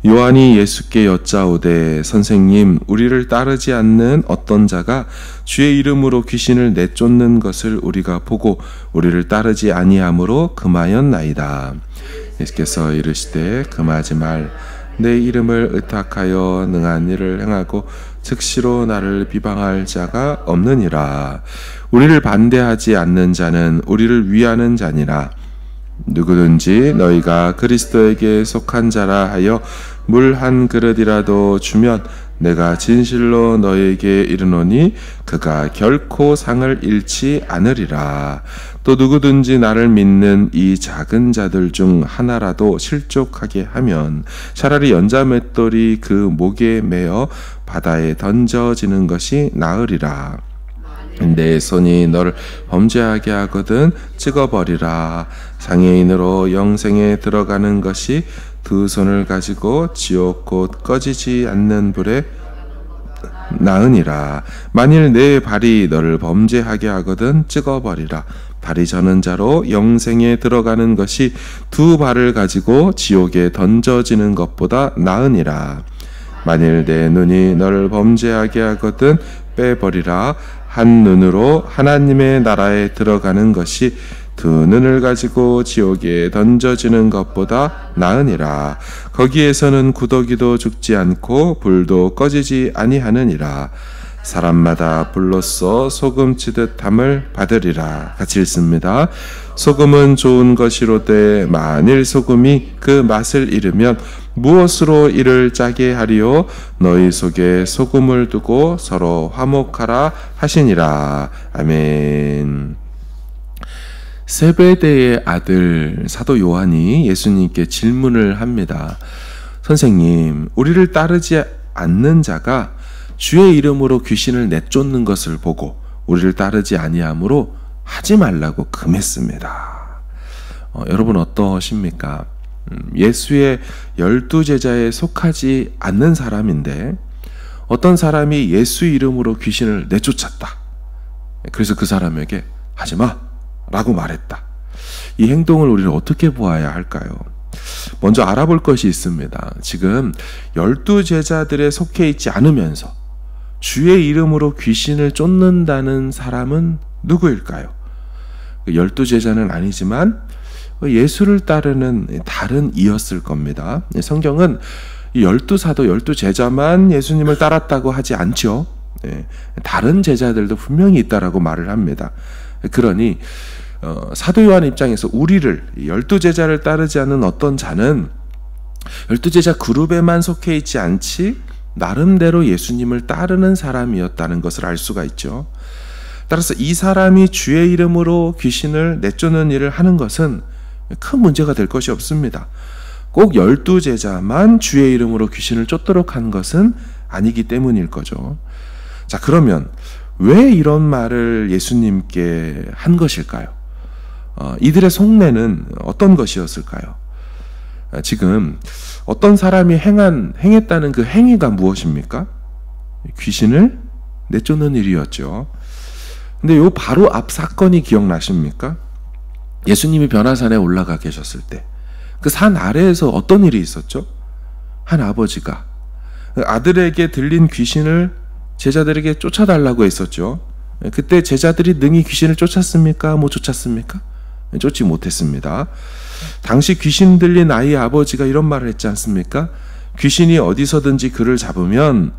요한이 예수께 여짜오되 선생님 우리를 따르지 않는 어떤 자가 주의 이름으로 귀신을 내쫓는 것을 우리가 보고 우리를 따르지 아니하므로 금하였나이다. 예수께서 이르시되 금하지 말. 내 이름을 의탁하여 능한 일을 행하고 즉시로 나를 비방할 자가 없느니라. 우리를 반대하지 않는 자는 우리를 위하는 자니라. 누구든지 너희가 그리스도에게 속한 자라 하여 물 한 그릇이라도 주면 내가 진실로 너희에게 이르노니 그가 결코 상을 잃지 않으리라. 또 누구든지 나를 믿는 이 작은 자들 중 하나라도 실족하게 하면 차라리 연자맷돌이 그 목에 매어 바다에 던져지는 것이 나으리라. 내 손이 너를 범죄하게 하거든 찍어버리라. 장애인으로 영생에 들어가는 것이 두 손을 가지고 지옥 곧 꺼지지 않는 불에 나으니라. 만일 내 발이 너를 범죄하게 하거든 찍어버리라. 발이 저는 자로 영생에 들어가는 것이 두 발을 가지고 지옥에 던져지는 것보다 나으니라. 만일 내 눈이 너를 범죄하게 하거든 빼버리라. 한 눈으로 하나님의 나라에 들어가는 것이 두 눈을 가지고 지옥에 던져지는 것보다 나으니라. 거기에서는 구더기도 죽지 않고 불도 꺼지지 아니하느니라. 사람마다 불로써 소금치듯 함을 받으리라. 같이 읽습니다. 소금은 좋은 것이로되 만일 소금이 그 맛을 잃으면 무엇으로 이를 짜게 하리요? 너희 속에 소금을 두고 서로 화목하라 하시니라. 아멘. 세베대의 아들 사도 요한이 예수님께 질문을 합니다. 선생님, 우리를 따르지 않는 자가 주의 이름으로 귀신을 내쫓는 것을 보고 우리를 따르지 아니하므로 하지 말라고 금했습니다. 여러분 어떠십니까? 예수의 12제자에 속하지 않는 사람인데 어떤 사람이 예수 이름으로 귀신을 내쫓았다. 그래서 그 사람에게 하지마 라고 말했다. 이 행동을 우리는 어떻게 보아야 할까요? 먼저 알아볼 것이 있습니다. 지금 12제자들에 속해 있지 않으면서 주의 이름으로 귀신을 쫓는다는 사람은 누구일까요? 12제자는 아니지만 예수를 따르는 다른 이였을 겁니다. 성경은 12사도 12제자만 예수님을 따랐다고 하지 않죠. 다른 제자들도 분명히 있다라고 말을 합니다. 그러니 사도 요한 입장에서 우리를 12제자를 따르지 않는 어떤 자는 12제자 그룹에만 속해 있지 않지 나름대로 예수님을 따르는 사람이었다는 것을 알 수가 있죠. 따라서 이 사람이 주의 이름으로 귀신을 내쫓는 일을 하는 것은 큰 문제가 될 것이 없습니다. 꼭 12제자만 주의 이름으로 귀신을 쫓도록 한 것은 아니기 때문일 거죠. 자, 그러면 왜 이런 말을 예수님께 한 것일까요? 이들의 속내는 어떤 것이었을까요? 지금 어떤 사람이 행했다는 그 행위가 무엇입니까? 귀신을 내쫓는 일이었죠. 근데 요 바로 앞 사건이 기억나십니까? 예수님이 변화산에 올라가 계셨을 때 그 산 아래에서 어떤 일이 있었죠? 한 아버지가 아들에게 들린 귀신을 제자들에게 쫓아달라고 했었죠. 그때 제자들이 능히 귀신을 쫓았습니까? 못 쫓았습니까? 쫓지 못했습니다. 당시 귀신 들린 아이의 아버지가 이런 말을 했지 않습니까? 귀신이 어디서든지 그를 잡으면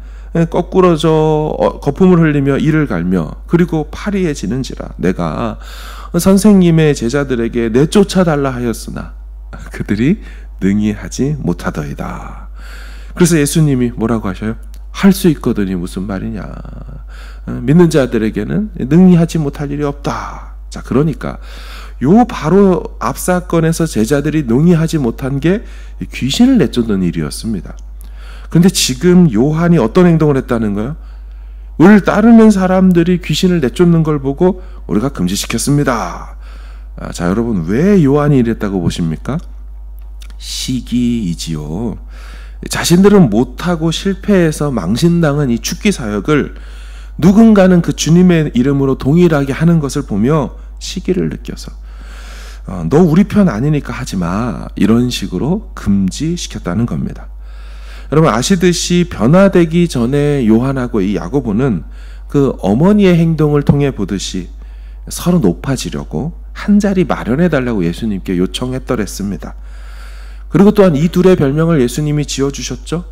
거꾸러져 거품을 흘리며 이를 갈며 그리고 파리해지는지라 내가 선생님의 제자들에게 내쫓아달라 하였으나 그들이 능히 하지 못하더이다. 그래서 예수님이 뭐라고 하셔요? 할 수 있거든이 무슨 말이냐. 믿는 자들에게는 능히 하지 못할 일이 없다. 자, 그러니까 요 바로 앞 사건에서 제자들이 능히 하지 못한 게 귀신을 내쫓는 일이었습니다. 그런데 지금 요한이 어떤 행동을 했다는 거예요? 우리를 따르는 사람들이 귀신을 내쫓는 걸 보고 우리가 금지시켰습니다. 자, 여러분 왜 요한이 이랬다고 보십니까? 시기이지요. 자신들은 못하고 실패해서 망신당한 이 죽기 사역을 누군가는 그 주님의 이름으로 동일하게 하는 것을 보며 시기를 느껴서 너 우리 편 아니니까 하지 마 이런 식으로 금지시켰다는 겁니다. 여러분 아시듯이 변화되기 전에 요한하고 이 야고보는 그 어머니의 행동을 통해 보듯이 서로 높아지려고 한 자리 마련해 달라고 예수님께 요청했더랬습니다. 그리고 또한 이 둘의 별명을 예수님이 지어주셨죠.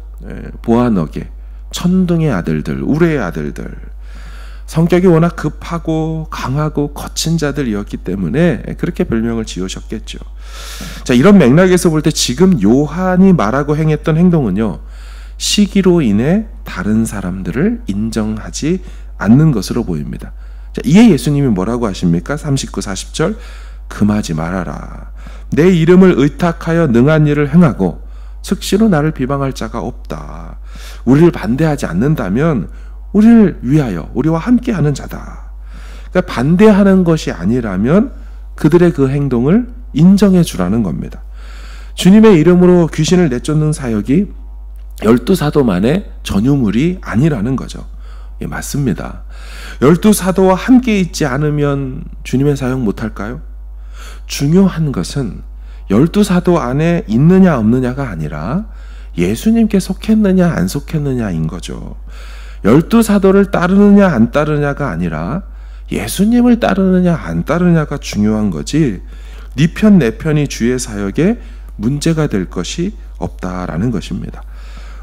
보아너게, 천둥의 아들들, 우레의 아들들. 성격이 워낙 급하고 강하고 거친 자들이었기 때문에 그렇게 별명을 지으셨겠죠. 자, 이런 맥락에서 볼 때 지금 요한이 말하고 행했던 행동은요, 시기로 인해 다른 사람들을 인정하지 않는 것으로 보입니다. 자, 이에 예수님이 뭐라고 하십니까? 39, 40절 금하지 말아라. 내 이름을 의탁하여 능한 일을 행하고 즉시로 나를 비방할 자가 없다. 우리를 반대하지 않는다면 우리를 위하여 우리와 함께하는 자다. 그러니까 반대하는 것이 아니라면 그들의 그 행동을 인정해 주라는 겁니다. 주님의 이름으로 귀신을 내쫓는 사역이 12사도만의 전유물이 아니라는 거죠. 예, 맞습니다. 12사도와 함께 있지 않으면 주님의 사역 못할까요? 중요한 것은 12사도 안에 있느냐 없느냐가 아니라 예수님께 속했느냐 안 속했느냐인 거죠. 12사도를 따르느냐 안 따르느냐가 아니라 예수님을 따르느냐 안 따르느냐가 중요한 거지, 네 편 내 편이 주의 사역에 문제가 될 것이 없다라는 것입니다.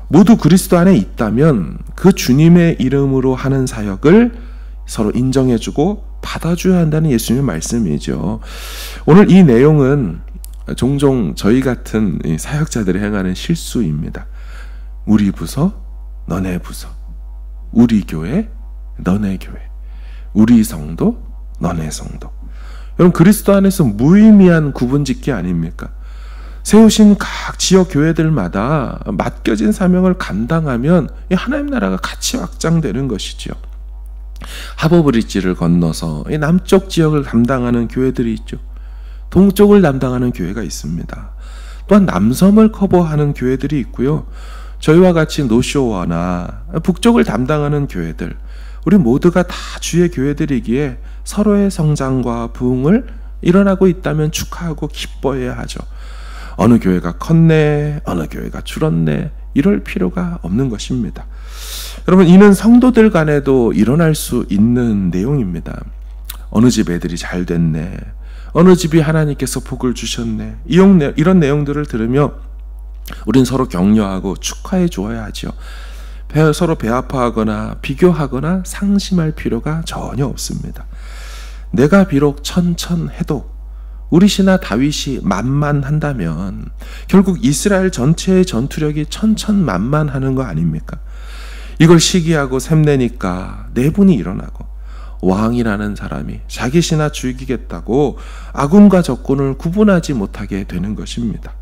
모두 그리스도 안에 있다면 그 주님의 이름으로 하는 사역을 서로 인정해주고 받아줘야 한다는 예수님의 말씀이죠. 오늘 이 내용은 종종 저희 같은 사역자들이 행하는 실수입니다. 우리 부서, 너네 부서, 우리 교회, 너네 교회, 우리 성도, 너네 성도. 여러분, 그리스도 안에서 무의미한 구분짓기 아닙니까? 세우신 각 지역 교회들마다 맡겨진 사명을 감당하면 하나님 나라가 같이 확장되는 것이죠. 하버브릿지를 건너서 남쪽 지역을 담당하는 교회들이 있죠. 동쪽을 담당하는 교회가 있습니다. 또한 남섬을 커버하는 교회들이 있고요. 저희와 같이 노쇼어나 북쪽을 담당하는 교회들, 우리 모두가 다 주의 교회들이기에 서로의 성장과 부흥을 일어나고 있다면 축하하고 기뻐해야 하죠. 어느 교회가 컸네, 어느 교회가 줄었네, 이럴 필요가 없는 것입니다. 여러분, 이는 성도들 간에도 일어날 수 있는 내용입니다. 어느 집 애들이 잘 됐네, 어느 집이 하나님께서 복을 주셨네, 이런 내용들을 들으며 우린 서로 격려하고 축하해 주어야 하죠. 서로 배아파하거나 비교하거나 상심할 필요가 전혀 없습니다. 내가 비록 천천해도 우리 신하 다윗이 만만한다면 결국 이스라엘 전체의 전투력이 천천만만하는 거 아닙니까? 이걸 시기하고 샘내니까 내분이 일어나고 왕이라는 사람이 자기 신하 죽이겠다고 아군과 적군을 구분하지 못하게 되는 것입니다.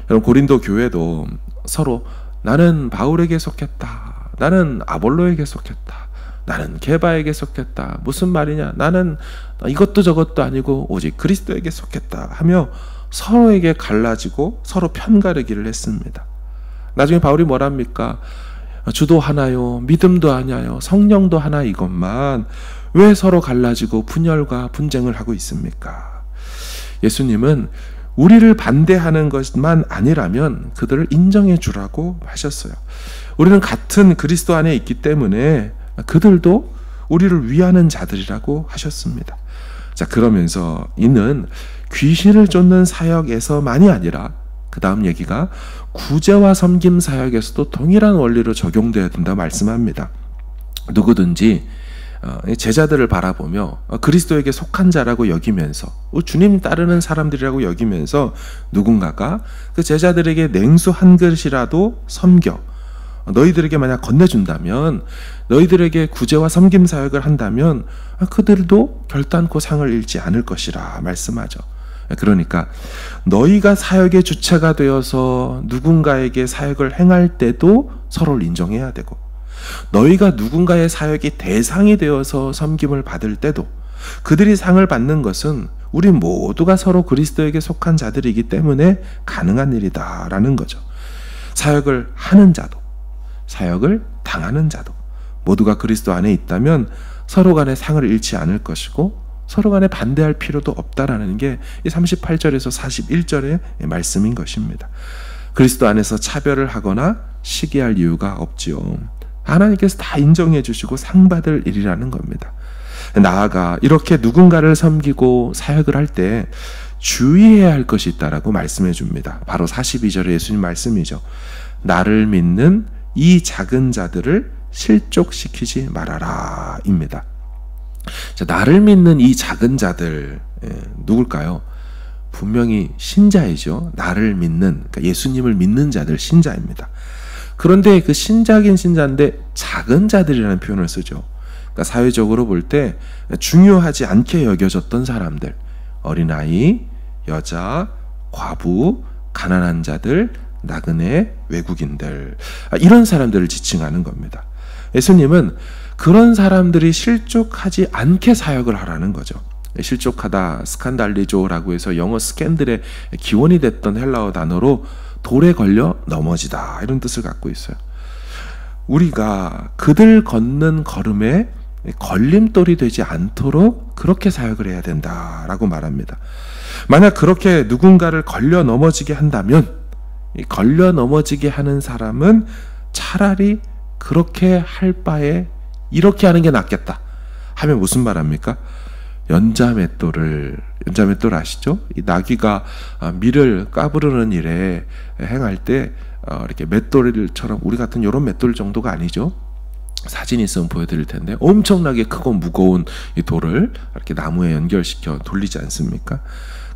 여러분, 고린도 교회도 서로 나는 바울에게 속했다, 나는 아볼로에게 속했다, 나는 게바에게 속했다, 무슨 말이냐, 나는 이것도 저것도 아니고 오직 그리스도에게 속했다 하며 서로에게 갈라지고 서로 편가르기를 했습니다. 나중에 바울이 뭐랍니까? 주도 하나요, 믿음도 하나요, 성령도 하나, 이것만 왜 서로 갈라지고 분열과 분쟁을 하고 있습니까? 예수님은 우리를 반대하는 것만 아니라면 그들을 인정해 주라고 하셨어요. 우리는 같은 그리스도 안에 있기 때문에 그들도 우리를 위하는 자들이라고 하셨습니다. 자, 그러면서 이는 귀신을 쫓는 사역에서만이 아니라 그 다음 얘기가 구제와 섬김 사역에서도 동일한 원리로 적용되어야 된다고 말씀합니다. 누구든지 제자들을 바라보며 그리스도에게 속한 자라고 여기면서 주님 따르는 사람들이라고 여기면서 누군가가 그 제자들에게 냉수 한 그릇이라도 섬겨 너희들에게 만약 건네준다면, 너희들에게 구제와 섬김 사역을 한다면 그들도 결단코 상을 잃지 않을 것이라 말씀하죠. 그러니까 너희가 사역의 주체가 되어서 누군가에게 사역을 행할 때도 서로를 인정해야 되고, 너희가 누군가의 사역이 대상이 되어서 섬김을 받을 때도 그들이 상을 받는 것은 우리 모두가 서로 그리스도에게 속한 자들이기 때문에 가능한 일이다라는 거죠. 사역을 하는 자도 사역을 당하는 자도 모두가 그리스도 안에 있다면 서로 간에 상을 잃지 않을 것이고 서로 간에 반대할 필요도 없다라는 게 38절에서 41절의 말씀인 것입니다. 그리스도 안에서 차별을 하거나 시기할 이유가 없지요. 하나님께서 다 인정해 주시고 상 받을 일이라는 겁니다. 나아가 이렇게 누군가를 섬기고 사역을 할 때 주의해야 할 것이 있다라고 말씀해 줍니다. 바로 42절의 예수님 말씀이죠. 나를 믿는 이 작은 자들을 실족시키지 말아라 입니다. 자, 나를 믿는 이 작은 자들, 누굴까요? 분명히 신자이죠. 나를 믿는, 그러니까 예수님을 믿는 자들, 신자입니다. 그런데 그 신자긴 신자인데 작은 자들이라는 표현을 쓰죠. 그러니까 사회적으로 볼 때 중요하지 않게 여겨졌던 사람들, 어린아이, 여자, 과부, 가난한 자들, 나그네, 외국인들, 이런 사람들을 지칭하는 겁니다. 예수님은 그런 사람들이 실족하지 않게 사역을 하라는 거죠. 실족하다, 스칸달리조라고 해서 영어 스캔들의 기원이 됐던 헬라어 단어로 돌에 걸려 넘어지다, 이런 뜻을 갖고 있어요. 우리가 그들 걷는 걸음에 걸림돌이 되지 않도록 그렇게 사역을 해야 된다라고 말합니다. 만약 그렇게 누군가를 걸려 넘어지게 한다면, 걸려 넘어지게 하는 사람은 차라리 그렇게 할 바에 이렇게 하는 게 낫겠다 하면 무슨 말합니까? 연자맷돌 아시죠? 이 나귀가 밀을 까부르는 일에 행할 때 이렇게 맷돌처럼, 우리 같은 이런 맷돌 정도가 아니죠. 사진이 있으면 보여드릴 텐데 엄청나게 크고 무거운 이 돌을 이렇게 나무에 연결시켜 돌리지 않습니까?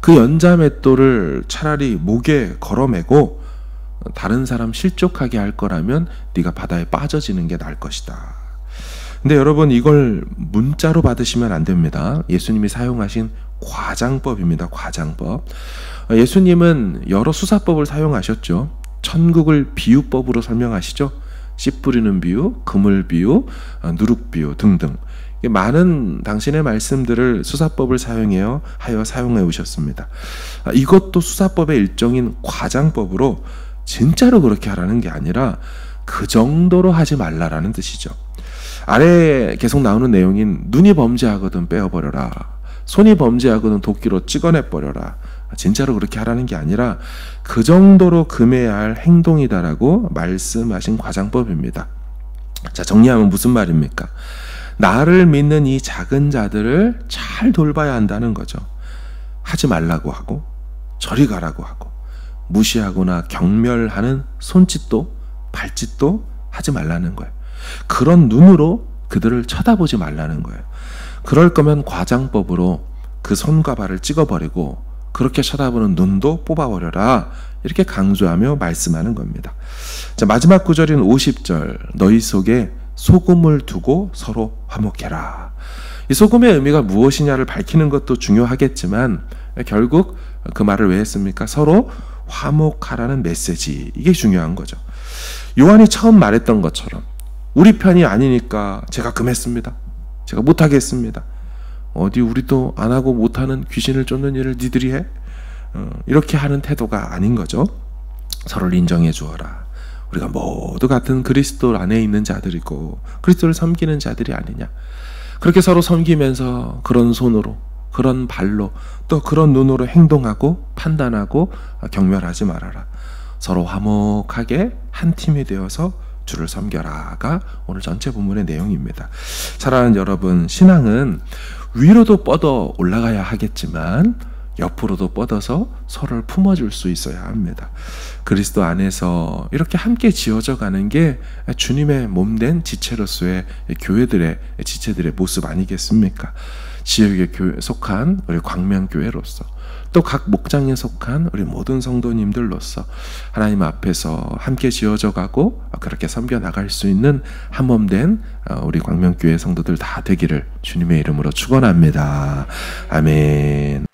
그 연자맷돌을 차라리 목에 걸어매고 다른 사람 실족하게 할 거라면 네가 바다에 빠져지는 게 나을 것이다. 근데 여러분, 이걸 문자로 받으시면 안 됩니다. 예수님이 사용하신 과장법입니다. 과장법. 예수님은 여러 수사법을 사용하셨죠. 천국을 비유법으로 설명하시죠. 씨 뿌리는 비유, 그물 비유, 누룩 비유 등등. 많은 당신의 말씀들을 수사법을 사용하여 사용해 오셨습니다. 이것도 수사법의 일종인 과장법으로 진짜로 그렇게 하라는 게 아니라 그 정도로 하지 말라라는 뜻이죠. 아래에 계속 나오는 내용인 눈이 범죄하거든 빼어버려라, 손이 범죄하거든 도끼로 찍어내버려라, 진짜로 그렇게 하라는 게 아니라 그 정도로 금해야 할 행동이다라고 말씀하신 과장법입니다. 자, 정리하면 무슨 말입니까? 나를 믿는 이 작은 자들을 잘 돌봐야 한다는 거죠. 하지 말라고 하고 저리 가라고 하고 무시하거나 경멸하는 손짓도 발짓도 하지 말라는 거예요. 그런 눈으로 그들을 쳐다보지 말라는 거예요. 그럴 거면 과장법으로 그 손과 발을 찍어버리고 그렇게 쳐다보는 눈도 뽑아버려라, 이렇게 강조하며 말씀하는 겁니다. 자, 마지막 구절인 50절, 너희 속에 소금을 두고 서로 화목해라. 이 소금의 의미가 무엇이냐를 밝히는 것도 중요하겠지만 결국 그 말을 왜 했습니까? 서로 화목하라는 메시지, 이게 중요한 거죠. 요한이 처음 말했던 것처럼 우리 편이 아니니까 제가 금했습니다, 제가 못하겠습니다, 어디 우리도 안 하고 못하는 귀신을 쫓는 일을 니들이 해? 이렇게 하는 태도가 아닌 거죠. 서로를 인정해 주어라. 우리가 모두 같은 그리스도 안에 있는 자들이고 그리스도를 섬기는 자들이 아니냐. 그렇게 서로 섬기면서 그런 손으로, 그런 발로, 또 그런 눈으로 행동하고 판단하고 경멸하지 말아라. 서로 화목하게 한 팀이 되어서 주를 섬겨라가 오늘 전체 본문의 내용입니다. 사랑하는 여러분, 신앙은 위로도 뻗어 올라가야 하겠지만 옆으로도 뻗어서 서로를 품어줄 수 있어야 합니다. 그리스도 안에서 이렇게 함께 지어져 가는 게 주님의 몸된 지체로서의 교회들의, 지체들의 모습 아니겠습니까? 지역에 속한 우리 광명교회로서, 또 각 목장에 속한 우리 모든 성도님들로서 하나님 앞에서 함께 지어져 가고 그렇게 섬겨 나갈 수 있는 한몸된 우리 광명교회 성도들 다 되기를 주님의 이름으로 축원합니다. 아멘.